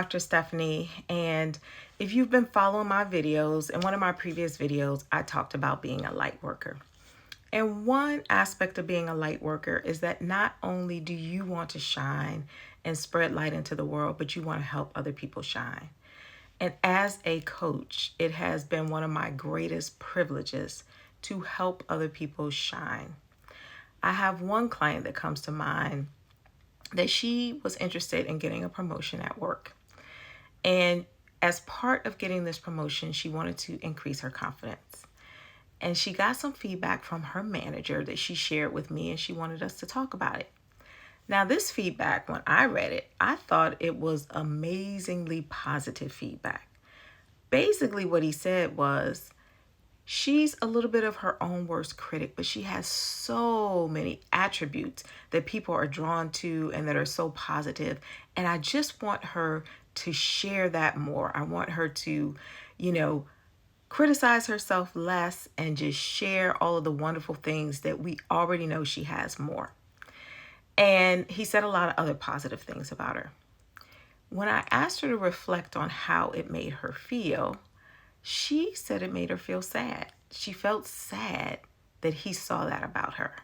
Dr. Stephanie, and if you've been following my videos, in one of my previous videos, I talked about being a light worker. And one aspect of being a light worker is that not only do you want to shine and spread light into the world, but you want to help other people shine. And as a coach, it has been one of my greatest privileges to help other people shine. I have one client that comes to mind that she was interested in getting a promotion at work. And as part of getting this promotion, she wanted to increase her confidence. And she got some feedback from her manager that she shared with me, and she wanted us to talk about it. Now, this feedback, when I read it, I thought it was amazingly positive feedback. Basically, what he said was, she's a little bit of her own worst critic, but she has so many attributes that people are drawn to and that are so positive. And I just want her to share that more. I want her to, criticize herself less and just share all of the wonderful things that we already know she has more. And he said a lot of other positive things about her. When I asked her to reflect on how it made her feel, she said it made her feel sad. She felt sad that he saw that about her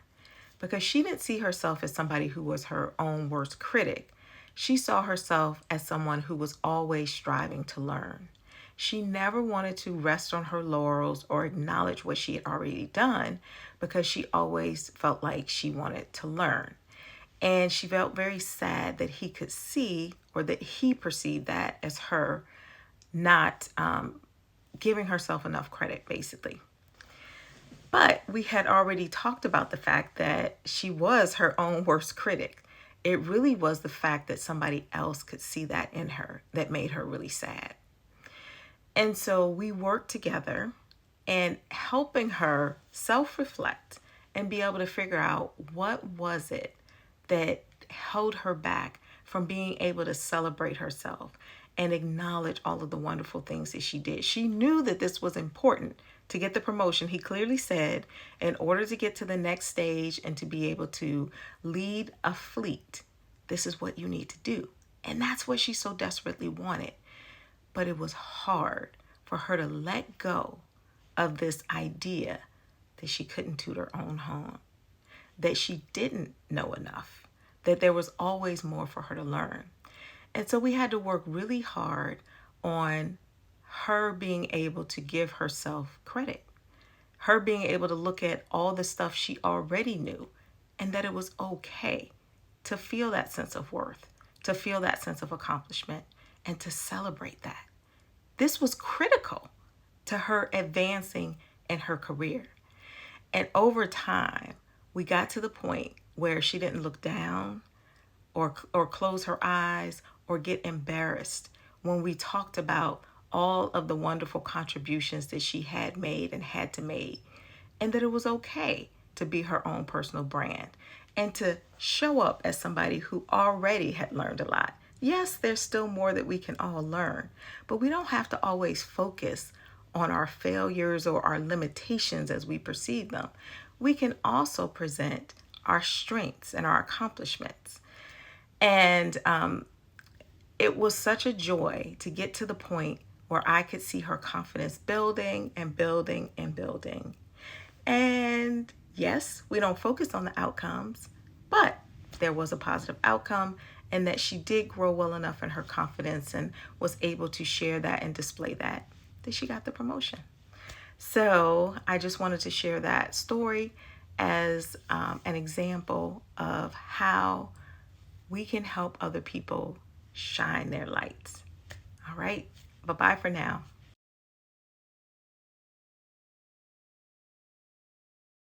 because she didn't see herself as somebody who was her own worst critic. She saw herself as someone who was always striving to learn. She never wanted to rest on her laurels or acknowledge what she had already done because she always felt like she wanted to learn. And she felt very sad that he could see, or that he perceived that as her not giving herself enough credit, basically. But we had already talked about the fact that she was her own worst critic. It really was the fact that somebody else could see that in her that made her really sad. And so we worked together and helping her self-reflect and be able to figure out what was it that held her back from being able to celebrate herself and acknowledge all of the wonderful things that she did. She knew that this was important to get the promotion. He clearly said, in order to get to the next stage and to be able to lead a fleet, this is what you need to do. And that's what she so desperately wanted. But it was hard for her to let go of this idea that she couldn't toot her own horn, that she didn't know enough, that there was always more for her to learn. And so we had to work really hard on her being able to give herself credit, her being able to look at all the stuff she already knew, and that it was okay to feel that sense of worth, to feel that sense of accomplishment, and to celebrate that. This was critical to her advancing in her career. And over time, we got to the point where she didn't look down or close her eyes or get embarrassed when we talked about all of the wonderful contributions that she had made and had to make, and that it was okay to be her own personal brand and to show up as somebody who already had learned a lot. Yes, there's still more that we can all learn, but we don't have to always focus on our failures or our limitations as we perceive them. We can also present our strengths and our accomplishments. And it was such a joy to get to the point where I could see her confidence building and building and building. And yes, we don't focus on the outcomes, but there was a positive outcome, and that she did grow well enough in her confidence and was able to share that and display that she got the promotion. So I just wanted to share that story as an example of how we can help other people shine their lights. All right, bye-bye for now.